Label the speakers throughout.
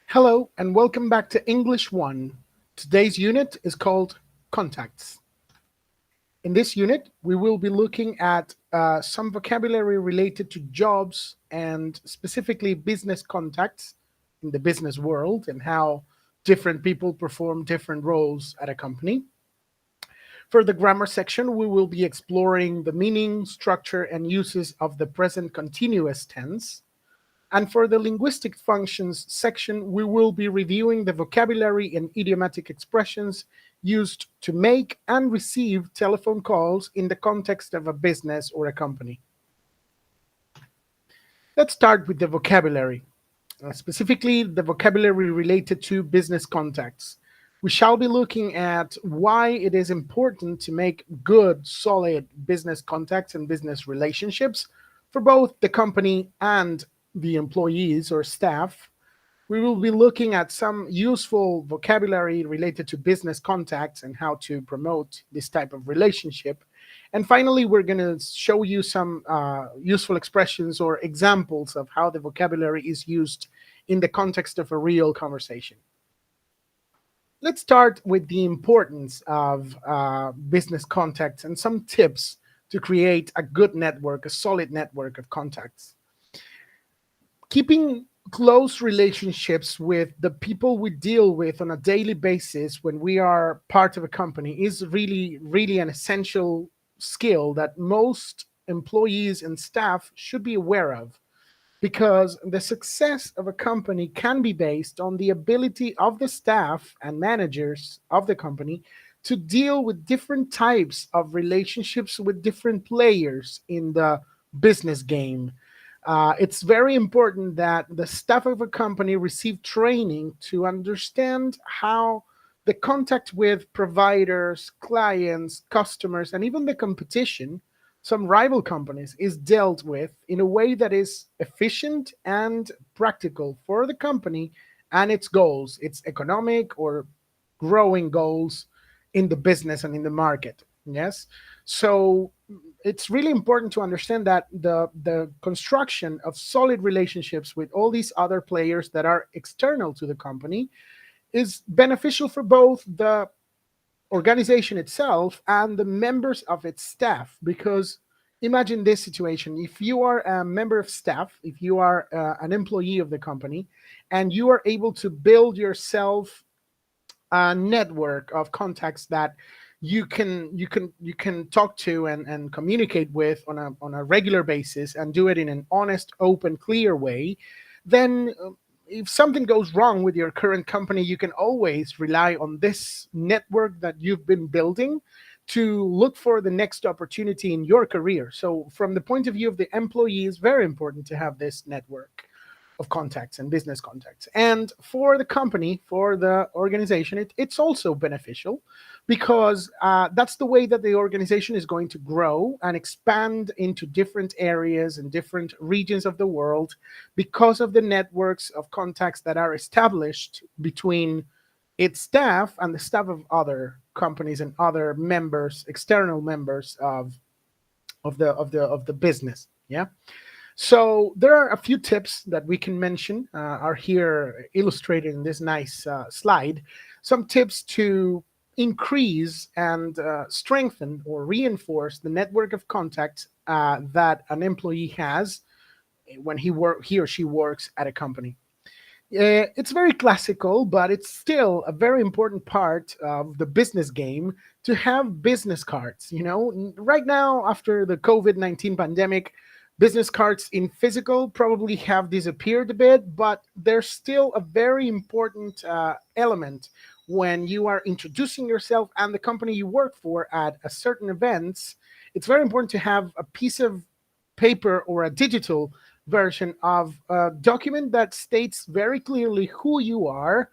Speaker 1: Hello and welcome back to English 1. Today's unit is called Contacts. In this unit, we will be looking at some vocabulary related to jobs and specifically business contacts in the business world and how different people perform different roles at a company. For the grammar section, we will be exploring the meaning, structure, and uses of the present continuous tense. And for the linguistic functions section, we will be reviewing the vocabulary and idiomatic expressions used to make and receive telephone calls in the context of a business or a company. Let's start with the vocabulary, specifically the vocabulary related to business contacts. We shall be looking at why it is important to make good, solid business contacts and business relationships for both the company and the employees or staff. We will be looking at some useful vocabulary related to business contacts and how to promote this type of relationship. And finally, we're going to show you some useful expressions or examples of how the vocabulary is used in the context of a real conversation. Let's start with the importance of business contacts and some tips to create a good network, a solid network of contacts. Keeping close relationships with the people we deal with on a daily basis when we are part of a company is really an essential skill that most employees and staff should be aware of, because the success of a company can be based on the ability of the staff and managers of the company to deal with different types of relationships with different players in the business game. It's very important that the staff of a company receive training to understand how the contact with providers, clients, customers, and even the competition, some rival companies, is dealt with in a way that is efficient and practical for the company and its goals, its economic or growing goals in the business and in the market. Yes. So it's really important to understand that the construction of solid relationships with all these other players that are external to the company is beneficial for both the organization itself and the members of its staff. Because imagine this situation: if you are a member of staff, if you are an employee of the company, and you are able to build yourself a network of contacts that you can talk to and communicate with on a regular basis, and do it in an honest, open, clear way, then if something goes wrong with your current company, you can always rely on this network that you've been building to look for the next opportunity in your career. So from the point of view of the employee, it's very important to have this network of contacts and business contacts. And for the company, for the organization, it's also beneficial, because that's the way that the organization is going to grow and expand into different areas and different regions of the world, because of the networks of contacts that are established between its staff and the staff of other companies and other members, external members of the business. Yeah. So there are a few tips that we can mention, are here illustrated in this nice slide. Some tips to increase and strengthen or reinforce the network of contacts that an employee has when he or she works at a company. It's very classical, but it's still a very important part of the business game to have business cards. Right now, after the COVID-19 pandemic, business cards in physical probably have disappeared a bit, but they're still a very important element when you are introducing yourself and the company you work for at a certain events. It's very important to have a piece of paper or a digital version of a document that states very clearly who you are,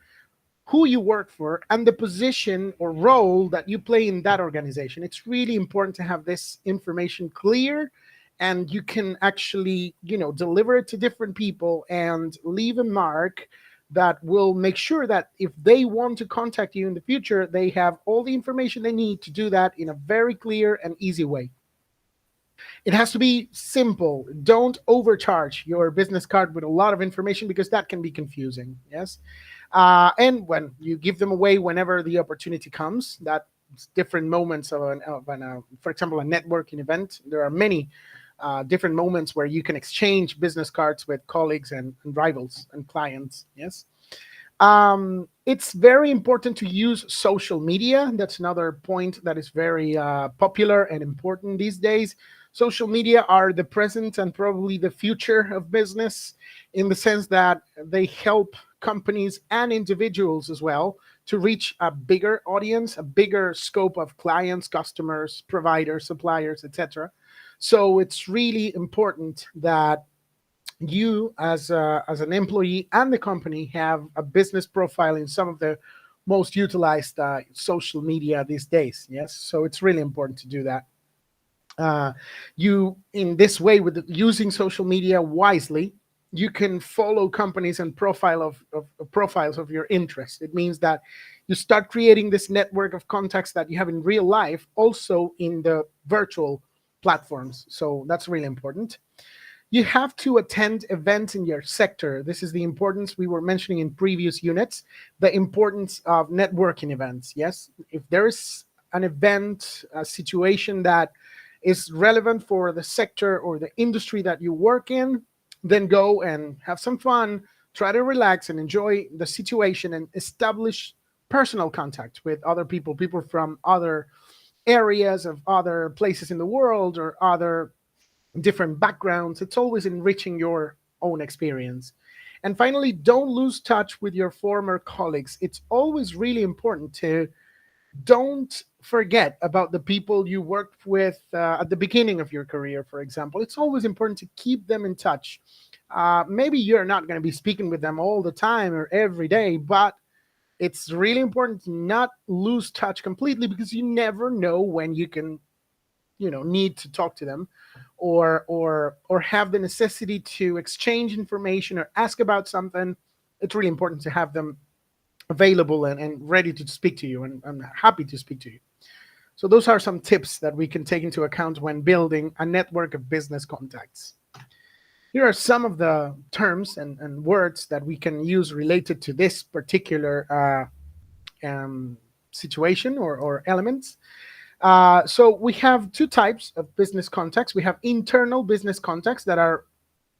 Speaker 1: who you work for, and the position or role that you play in that organization. It's really important to have this information clear, and you can actually, deliver it to different people and leave a mark that will make sure that if they want to contact you in the future, they have all the information they need to do that in a very clear and easy way. It has to be simple. Don't overcharge your business card with a lot of information because that can be confusing. Yes. And when you give them away whenever the opportunity comes, that different moments for example, a networking event, there are many different moments where you can exchange business cards with colleagues and rivals and clients. Yes. It's very important to use social media. That's another point that is very popular and important these days. Social media are the present and probably the future of business, in the sense that they help companies and individuals as well to reach a bigger audience, a bigger scope of clients, customers, providers, suppliers, etc. So it's really important that you as an employee and the company have a business profile in some of the most utilized social media these days. Yes, so it's really important to do that. You in this way, with using social media wisely, you can follow companies and of profiles of your interest. It means that you start creating this network of contacts that you have in real life also in the virtual platforms, so that's really important. You have to attend events in your sector. This is the importance we were mentioning in previous units, the importance of networking events. Yes, if there's an event, a situation that is relevant for the sector or the industry that you work in, then go and have some fun, try to relax and enjoy the situation and establish personal contact with other people, people from other areas of other places in the world or other different backgrounds. It's always enriching your own experience. And finally, don't lose touch with your former colleagues. It's always really important to don't forget about the people you worked with at the beginning of your career, for example. It's always important to keep them in touch. Maybe you're not going to be speaking with them all the time or every day, but it's really important to not lose touch completely, because you never know when you can, need to talk to them, or have the necessity to exchange information or ask about something. It's really important to have them available and ready to speak to you, and I'm happy to speak to you. So those are some tips that we can take into account when building a network of business contacts. Here are some of the terms and words that we can use related to this particular situation or elements. So we have two types of business contacts. We have internal business contacts that are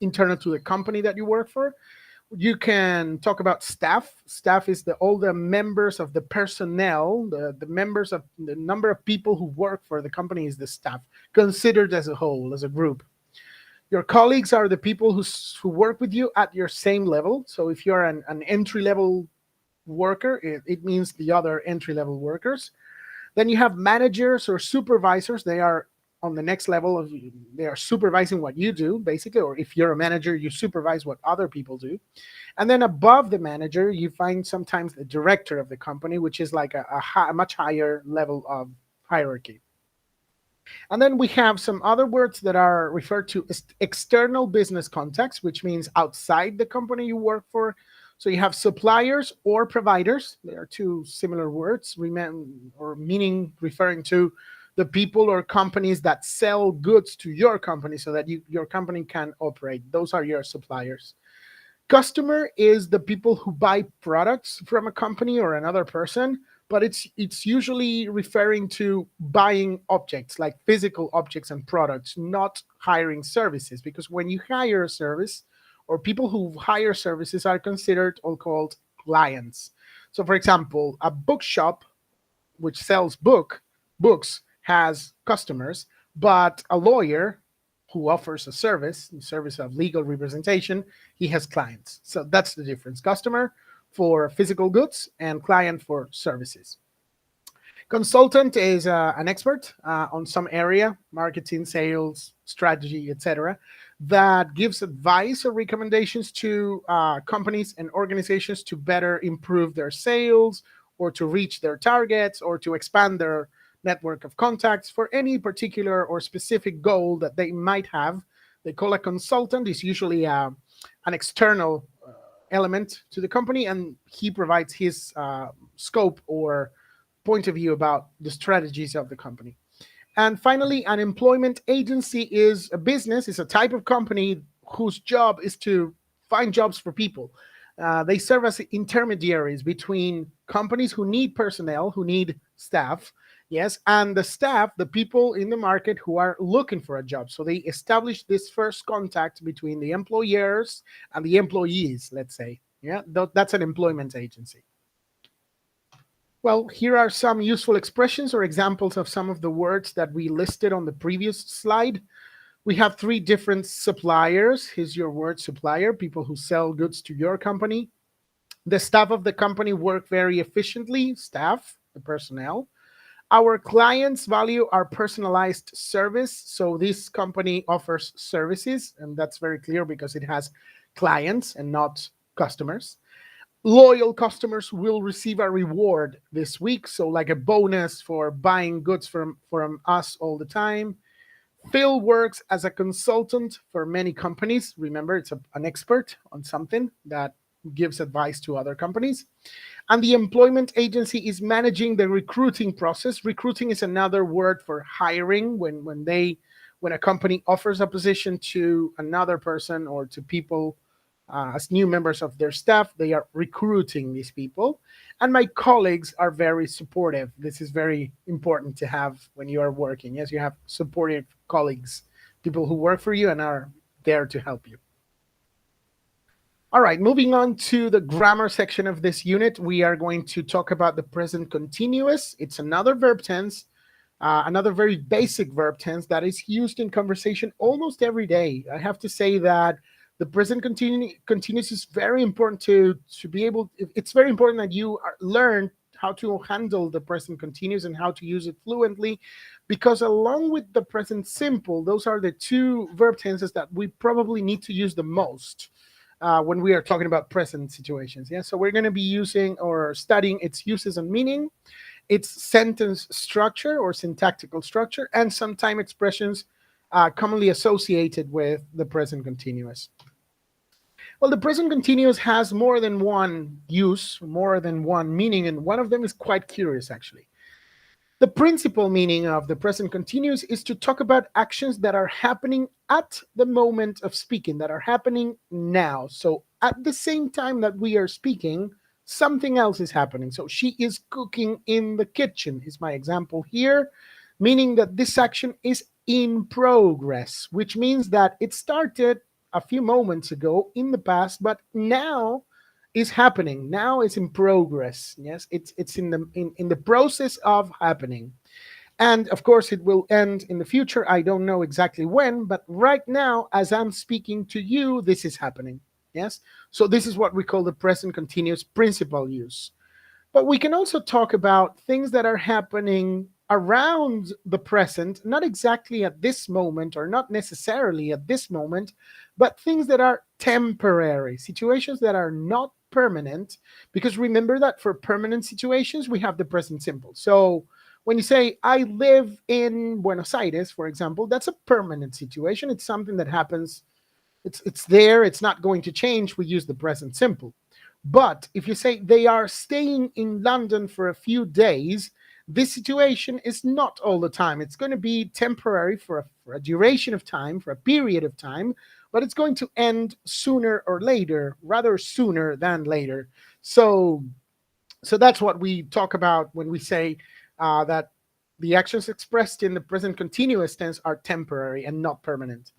Speaker 1: internal to the company that you work for. You can talk about staff. Staff is all the members of the personnel, the members of the number of people who work for the company is the staff, considered as a whole, as a group. Your colleagues are the people who work with you at your same level. So if you're an entry level worker, it means the other entry level workers. Then you have managers or supervisors. They are on the next level of, they are supervising what you do, basically, or if you're a manager, you supervise what other people do. And then above the manager, you find sometimes the director of the company, which is like a much higher level of hierarchy. And then we have some other words that are referred to as external business contacts, which means outside the company you work for. So you have suppliers or providers. They are two similar words, or meaning referring to the people or companies that sell goods to your company so that your company can operate. Those are your suppliers. Customer is the people who buy products from a company or another person, but it's usually referring to buying objects, like physical objects and products, not hiring services, because when you hire a service, or people who hire services are considered or called clients. So for example, a bookshop which sells books has customers, but a lawyer who offers a service of legal representation, he has clients. So that's the difference. Customer for physical goods and client for services. Consultant is an expert on some area, marketing, sales, strategy, etc., that gives advice or recommendations to companies and organizations to better improve their sales, or to reach their targets, or to expand their network of contacts for any particular or specific goal that they might have. They call a consultant. Is usually an external element to the company, and he provides his scope or point of view about the strategies of the company. And finally, an employment agency is a business, is a type of company whose job is to find jobs for people. They serve as intermediaries between companies who need personnel, who need staff, yes, and the staff, the people in the market who are looking for a job. So they establish this first contact between the employers and the employees, let's say. Yeah, that's an employment agency. Well, here are some useful expressions or examples of some of the words that we listed on the previous slide. We have three different suppliers. Here's your word supplier, people who sell goods to your company. The staff of the company work very efficiently, staff, the personnel. Our clients value our personalized service. So this company offers services, and that's very clear because it has clients and not customers. Loyal customers will receive a reward this week, so like a bonus for buying goods from us all the time. Phil works as a consultant for many companies. Remember, it's an expert on something that gives advice to other companies. And the employment agency is managing the recruiting process. Recruiting is another word for hiring, when a company offers a position to another person or to people as new members of their staff. They are recruiting these people. And my colleagues are very supportive. This is very important to have when you are working. Yes, you have supportive colleagues, people who work for you and are there to help you. All right, moving on to the grammar section of this unit, we are going to talk about the present continuous. It's another verb tense, another very basic verb tense that is used in conversation almost every day. I have to say that the present continuous is very important to be able. It's very important that you learn how to handle the present continuous and how to use it fluently, because along with the present simple, those are the two verb tenses that we probably need to use the most when we are talking about present situations. Yeah, so we're going to be using or studying its uses and meaning, its sentence structure or syntactical structure, and some time expressions commonly associated with the present continuous. Well, the present continuous has more than one use, more than one meaning, and one of them is quite curious, actually. The principal meaning of the present continuous is to talk about actions that are happening at the moment of speaking, that are happening now. So at the same time that we are speaking, something else is happening. So she is cooking in the kitchen, is my example here, meaning that this action is in progress, which means that it started a few moments ago in the past, but now is happening. Now it's in progress. Yes, it's in the process of happening. And of course it will end in the future. I don't know exactly when, but right now, as I'm speaking to you, this is happening. Yes. So this is what we call the present continuous principal use. But we can also talk about things that are happening around the present, not exactly at this moment or not necessarily at this moment, but things that are temporary, situations that are not permanent. Because remember that for permanent situations, we have the present simple. So when you say, I live in Buenos Aires, for example, that's a permanent situation. It's something that happens, it's there, it's not going to change. We use the present simple. But if you say they are staying in London for a few days, this situation is not all the time. It's going to be temporary for a duration of time, for a period of time, but it's going to end sooner or later, rather sooner than later. So that's what we talk about when we say that the actions expressed in the present continuous tense are temporary and not permanent.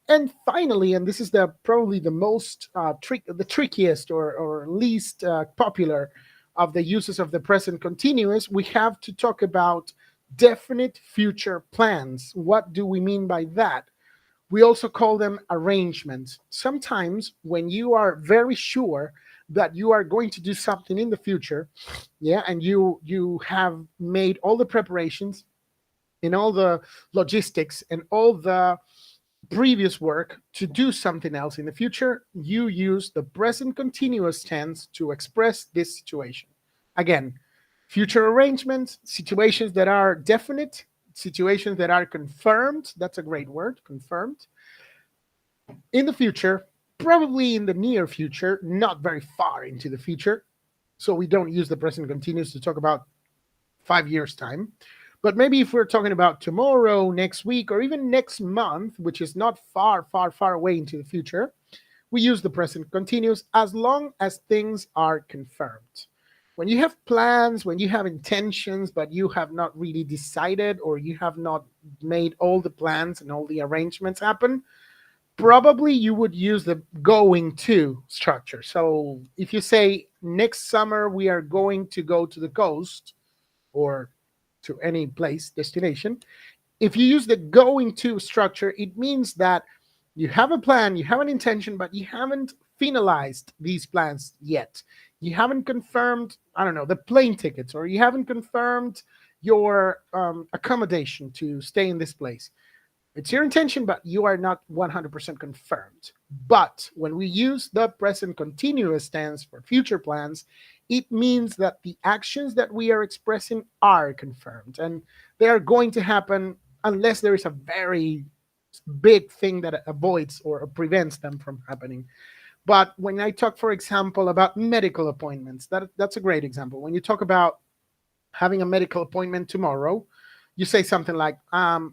Speaker 1: And finally, and this is the probably the most the trickiest or least popular of the uses of the present continuous, we have to talk about definite future plans. What do we mean by that? We also call them arrangements. Sometimes when you are very sure that you are going to do something in the future, yeah, and you have made all the preparations and all the logistics and all the previous work to do something else in the future, you use the present continuous tense to express this situation. Again, future arrangements, situations that are definite, situations that are confirmed. That's a great word, confirmed. In the future, probably in the near future, not very far into the future. So we don't use the present continuous to talk about 5 years' time. But maybe if we're talking about tomorrow, next week, or even next month, which is not far, far, far away into the future, we use the present continuous as long as things are confirmed. When you have plans, when you have intentions, but you have not really decided or you have not made all the plans and all the arrangements happen, probably you would use the going to structure. So if you say next summer we are going to go to the coast or to any place, destination, if you use the going to structure, it means that you have a plan, you have an intention, but you haven't finalized these plans yet. You haven't confirmed, I don't know, the plane tickets, or you haven't confirmed your accommodation to stay in this place. It's your intention, but you are not 100% confirmed. But when we use the present continuous tense for future plans, it means that the actions that we are expressing are confirmed and they are going to happen unless there is a very big thing that avoids or prevents them from happening. But when I talk, for example, about medical appointments, that's a great example. When you talk about having a medical appointment tomorrow, you say something like, I'm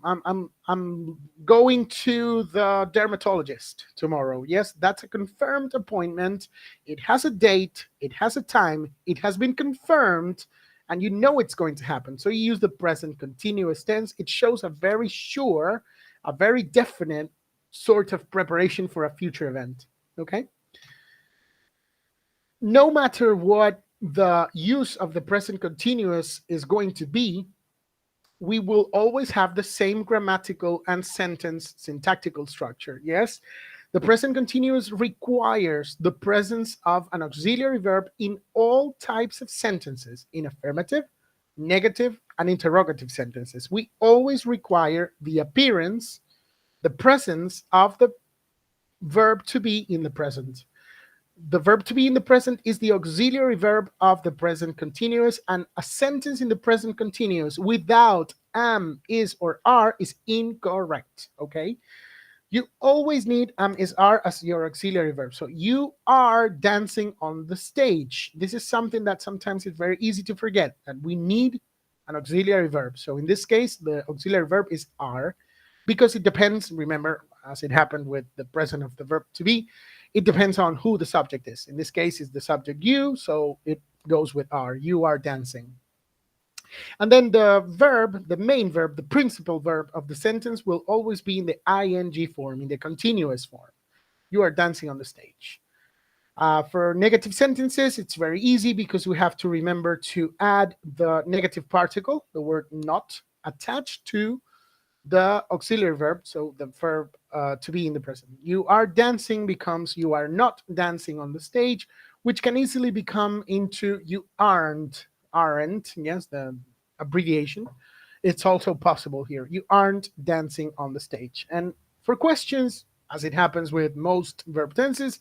Speaker 1: going to the dermatologist tomorrow. Yes, that's a confirmed appointment. It has a date, it has a time, it has been confirmed, and you know it's going to happen. So you use the present continuous tense. It shows a very sure, a very definite sort of preparation for a future event. Okay? No matter what the use of the present continuous is going to be, we will always have the same grammatical and sentence syntactical structure. Yes, the present continuous requires the presence of an auxiliary verb in all types of sentences, in affirmative, negative, and interrogative sentences. We always require the appearance, the presence of the verb to be in the present. The verb to be in the present is the auxiliary verb of the present continuous, and a sentence in the present continuous without am, is, or are is incorrect. Okay? You always need am, is, are as your auxiliary verb. So you are dancing on the stage. This is something that sometimes is very easy to forget, that we need an auxiliary verb. So in this case, the auxiliary verb is are, because it depends, remember, as it happened with the present of the verb to be, it depends on who the subject is. In this case, is the subject you, so it goes with are. You are dancing. And then the verb, the main verb, the principal verb of the sentence will always be in the ing form, in the continuous form. You are dancing on the stage. For negative sentences, it's very easy because we have to remember to add the negative particle, the word not, attached to the auxiliary verb, so the verb to be in the present. You are dancing becomes you are not dancing on the stage, which can easily become into you aren't, yes, the abbreviation. It's also possible here. You aren't dancing on the stage. And for questions, as it happens with most verb tenses,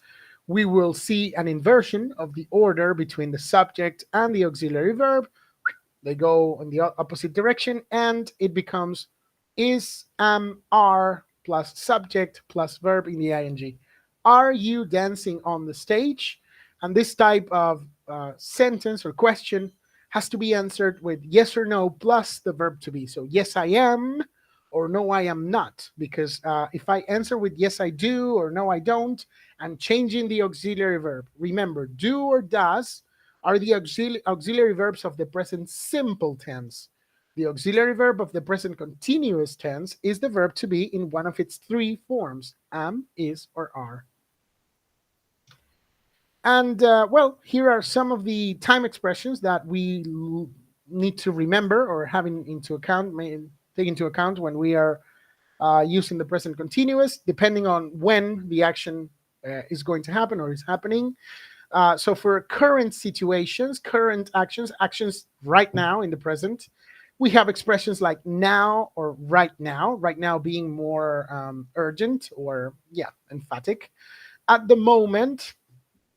Speaker 1: we will see an inversion of the order between the subject and the auxiliary verb. They go in the opposite direction, and it becomes is, am, are plus subject plus verb in the ing. Are you dancing on the stage? And this type of sentence or question has to be answered with yes or no plus the verb to be. So, yes, I am, or no, I am not. Because if I answer with yes, I do, or no, I don't, I'm changing the auxiliary verb. Remember, do or does are the auxiliary verbs of the present simple tense. The auxiliary verb of the present continuous tense is the verb to be in one of its three forms, am, is, or are. And well, here are some of the time expressions that we need to remember or take into account when we are using the present continuous, depending on when the action is going to happen or is happening. So for current situations, current actions, actions right now in the present, we have expressions like now or right now being more urgent or, yeah, emphatic. At the moment,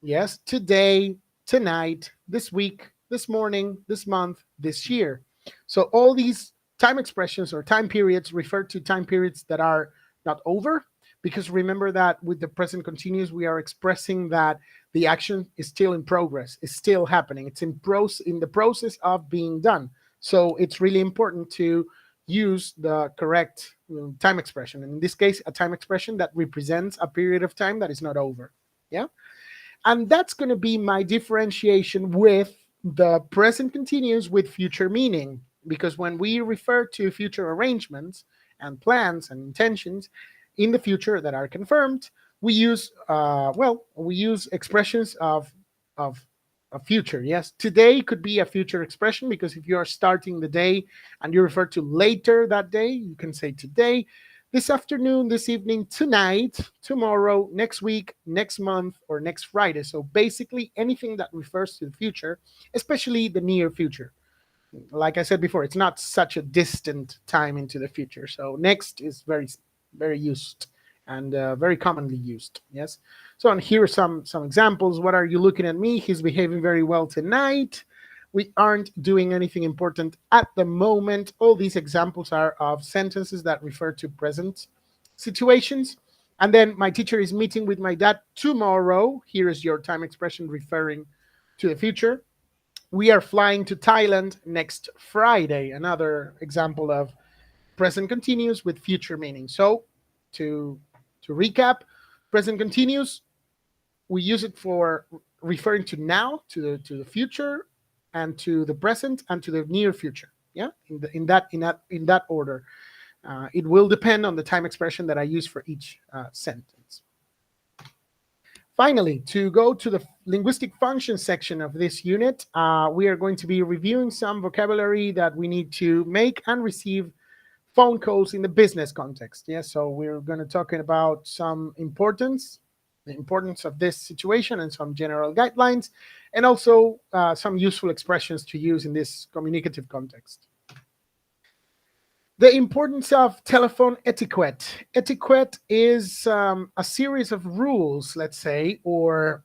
Speaker 1: yes, today, tonight, this week, this morning, this month, this year. So all these time expressions or time periods refer to time periods that are not over, because remember that with the present continuous, we are expressing that the action is still in progress, is still happening. It's in the process of being done. So it's really important to use the correct time expression. And in this case, a time expression that represents a period of time that is not over. Yeah. And that's going to be my differentiation with the present continuous with future meaning. Because when we refer to future arrangements and plans and intentions in the future that are confirmed, we use we use expressions of a future. Yes, today could be a future expression because if you are starting the day and you refer to later that day, you can say today, this afternoon, this evening, tonight, tomorrow, next week, next month, or next Friday. So basically anything that refers to the future, especially the near future. Like I said before, it's not such a distant time into the future. So next is very used and very commonly used. Yes. So and here are some examples. What are you looking at me? He's behaving very well tonight. We aren't doing anything important at the moment. All these examples are of sentences that refer to present situations. And then my teacher is meeting with my dad tomorrow. Here is your time expression referring to the future. We are flying to Thailand next Friday. Another example of present continuous with future meaning. So to recap, present continuous, we use it for referring to now, to the future, and to the present and to the near future. Yeah, in that order. It will depend on the time expression that I use for each sentence. Finally, to go to the linguistic function section of this unit, we are going to be reviewing some vocabulary that we need to make and receive phone calls in the business context. Yeah, so we're going to talk about the importance of this situation and some general guidelines, and also some useful expressions to use in this communicative context. The importance of telephone etiquette. Etiquette is a series of rules, let's say, or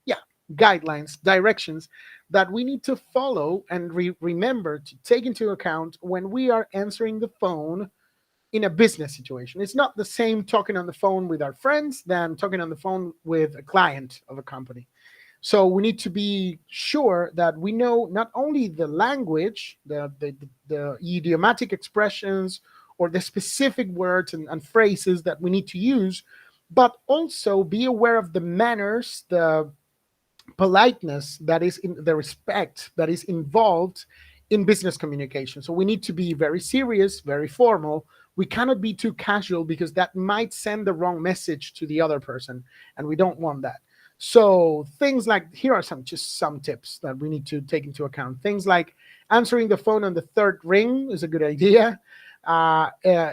Speaker 1: yeah, guidelines, directions that we need to follow and remember to take into account when we are answering the phone in a business situation. It's not the same talking on the phone with our friends than talking on the phone with a client of a company. So we need to be sure that we know not only the language, the idiomatic expressions, or the specific words and phrases that we need to use, but also be aware of the manners, the politeness that is in the respect that is involved in business communication. So we need to be very serious, very formal. We cannot be too casual because that might send the wrong message to the other person, and we don't want that. So things like, here are some tips that we need to take into account. Things like answering the phone on the third ring is a good idea. Uh, uh,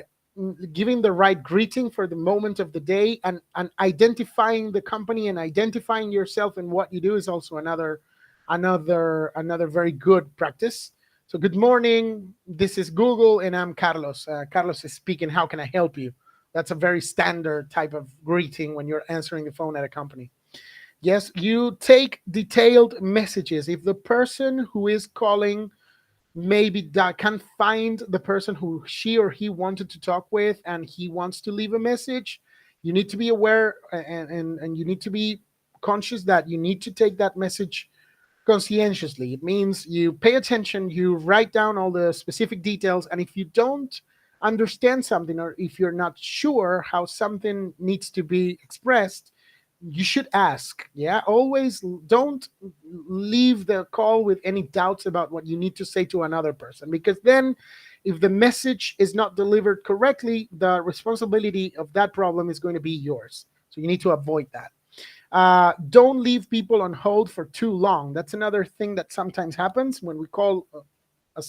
Speaker 1: Giving the right greeting for the moment of the day, and identifying the company and identifying yourself and what you do is also another very good practice. So good morning, this is Google and I'm Carlos. Carlos is speaking, how can I help you? That's a very standard type of greeting when you're answering the phone at a company. Yes, you take detailed messages. If the person who is calling maybe that can find the person who she or he wanted to talk with and he wants to leave a message, you need to be aware, and you need to be conscious that you need to take that message conscientiously. It means you pay attention, you write down all the specific details, and if you don't understand something or if you're not sure how something needs to be expressed, you should ask. Yeah, always don't leave the call with any doubts about what you need to say to another person, because then if the message is not delivered correctly, the responsibility of that problem is going to be yours. So you need to avoid that. Don't leave people on hold for too long. That's another thing that sometimes happens when we call a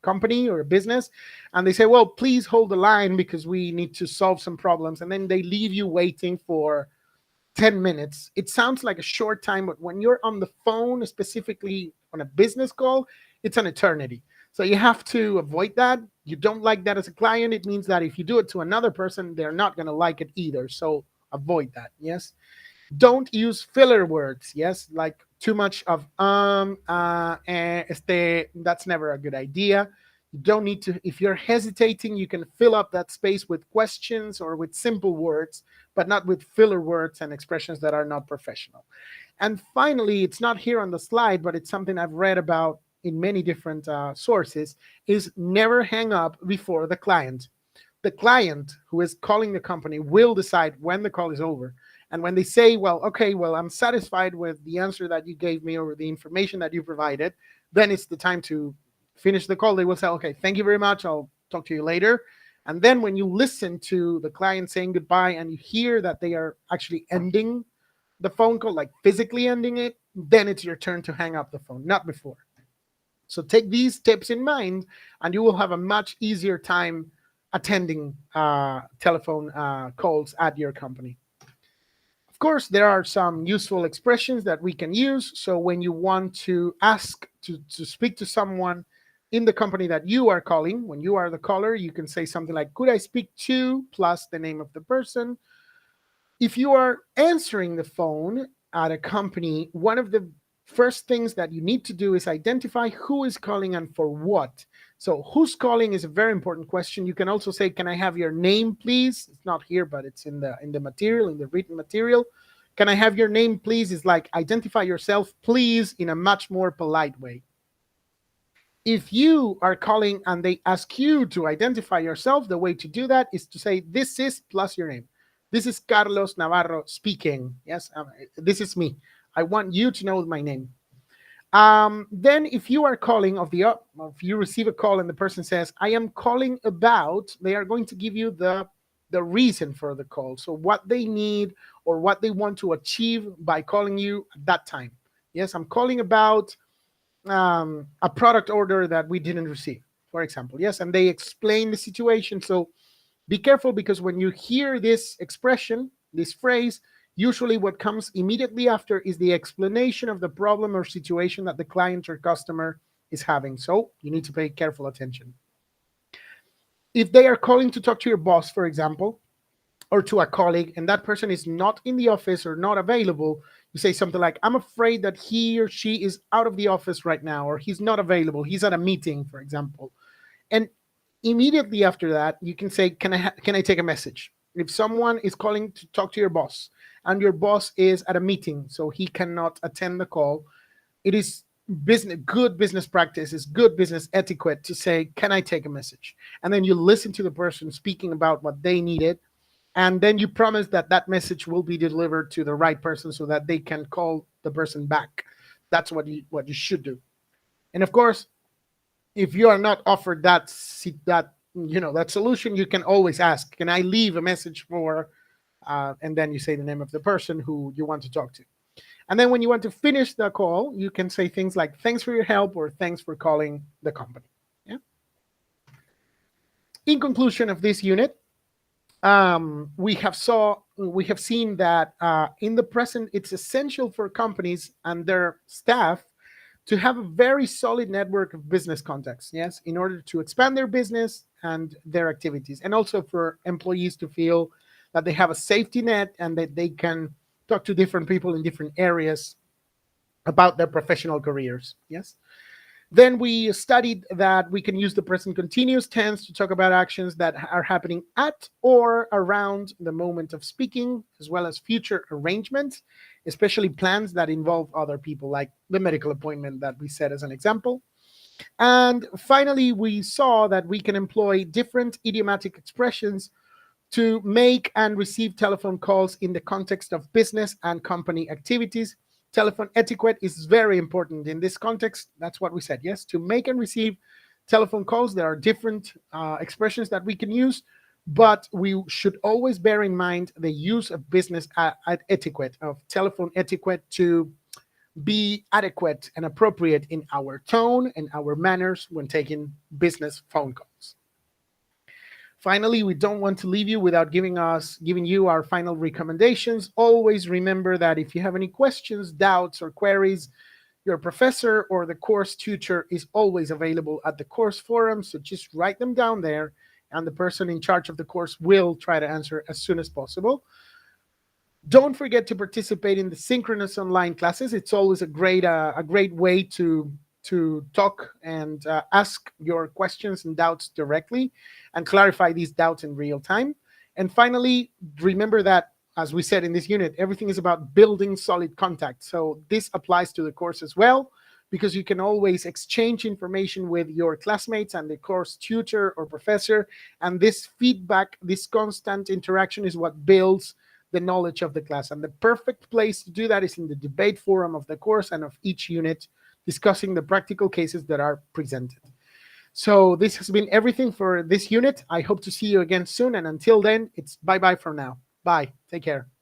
Speaker 1: company or a business and they say, well, please hold the line because we need to solve some problems, and then they leave you waiting for 10 minutes. It sounds like a short time, but when you're on the phone, specifically on a business call, it's an eternity. So you have to avoid that. You don't like that as a client. It means that if you do it to another person, they're not going to like it either. So avoid that. Yes. Don't use filler words. Yes, like too much of that's never a good idea. You don't need to. If you're hesitating, you can fill up that space with questions or with simple words, but not with filler words and expressions that are not professional. And finally, it's not here on the slide, but it's something I've read about in many different sources, is never hang up before the client. The client who is calling the company will decide when the call is over. And when they say, well, okay, well, I'm satisfied with the answer that you gave me or the information that you provided, then it's the time to finish the call. They will say, okay, thank you very much. I'll talk to you later. And then when you listen to the client saying goodbye and you hear that they are actually ending the phone call, like physically ending it, then it's your turn to hang up the phone, not before. So take these tips in mind, and you will have a much easier time attending telephone calls at your company. Of course, there are some useful expressions that we can use. So when you want to ask to speak to someone in the company that you are calling, when you are the caller, you can say something like, could I speak to, plus the name of the person. If you are answering the phone at a company, one of the first things that you need to do is identify who is calling and for what. So who's calling is a very important question. You can also say, can I have your name, please? It's not here, but it's in the material, in the written material. Can I have your name, please? Is like identify yourself, please, in a much more polite way. If you are calling and they ask you to identify yourself, the way to do that is to say, this is plus your name. This is Carlos Navarro speaking. Yes, this is me. I want you to know my name. Then if you are calling if you receive a call and the person says, I am calling about, they are going to give you the reason for the call. So what they need or what they want to achieve by calling you at that time. Yes, I'm calling about a product order that we didn't receive, for example. Yes, and they explain the situation. So be careful, because when you hear this expression, this phrase, usually what comes immediately after is the explanation of the problem or situation that the client or customer is having. So you need to pay careful attention. If they are calling to talk to your boss, for example, or to a colleague, and that person is not in the office or not available, you say something like, I'm afraid that he or she is out of the office right now, or he's not available. He's at a meeting, for example. And immediately after that, you can say, can I take a message? If someone is calling to talk to your boss and your boss is at a meeting, so he cannot attend the call, it is good business practice, is good business etiquette to say, can I take a message? And then you listen to the person speaking about what they needed, and then you promise that that message will be delivered to the right person so that they can call the person back. That's what you should do. And of course, if you are not offered that solution, you can always ask, can I leave a message for, and then you say the name of the person who you want to talk to. And then when you want to finish the call, you can say things like, thanks for your help, or thanks for calling the company. Yeah. In conclusion of this unit, we have seen that in the present, it's essential for companies and their staff to have a very solid network of business contacts, yes, in order to expand their business and their activities, and also for employees to feel that they have a safety net and that they can talk to different people in different areas about their professional careers, yes. Then we studied that we can use the present continuous tense to talk about actions that are happening at or around the moment of speaking, as well as future arrangements, especially plans that involve other people, like the medical appointment that we said as an example. And finally, we saw that we can employ different idiomatic expressions to make and receive telephone calls in the context of business and company activities. Telephone etiquette is very important in this context. That's what we said. Yes, to make and receive telephone calls, there are different expressions that we can use, but we should always bear in mind the use of business etiquette, of telephone etiquette, to be adequate and appropriate in our tone and our manners when taking business phone calls. Finally, we don't want to leave you without giving you our final recommendations. Always remember that if you have any questions, doubts, or queries, your professor or the course tutor is always available at the course forum. So just write them down there, and the person in charge of the course will try to answer as soon as possible. Don't forget to participate in the synchronous online classes. It's always a great way to talk and ask your questions and doubts directly and clarify these doubts in real time. And finally, remember that, as we said in this unit, everything is about building solid contact. So this applies to the course as well. because you can always exchange information with your classmates and the course tutor or professor. And this feedback, this constant interaction is what builds the knowledge of the class. And the perfect place to do that is in the debate forum of the course and of each unit, discussing the practical cases that are presented. So this has been everything for this unit. I hope to see you again soon. And until then, it's bye bye for now. Bye. Take care.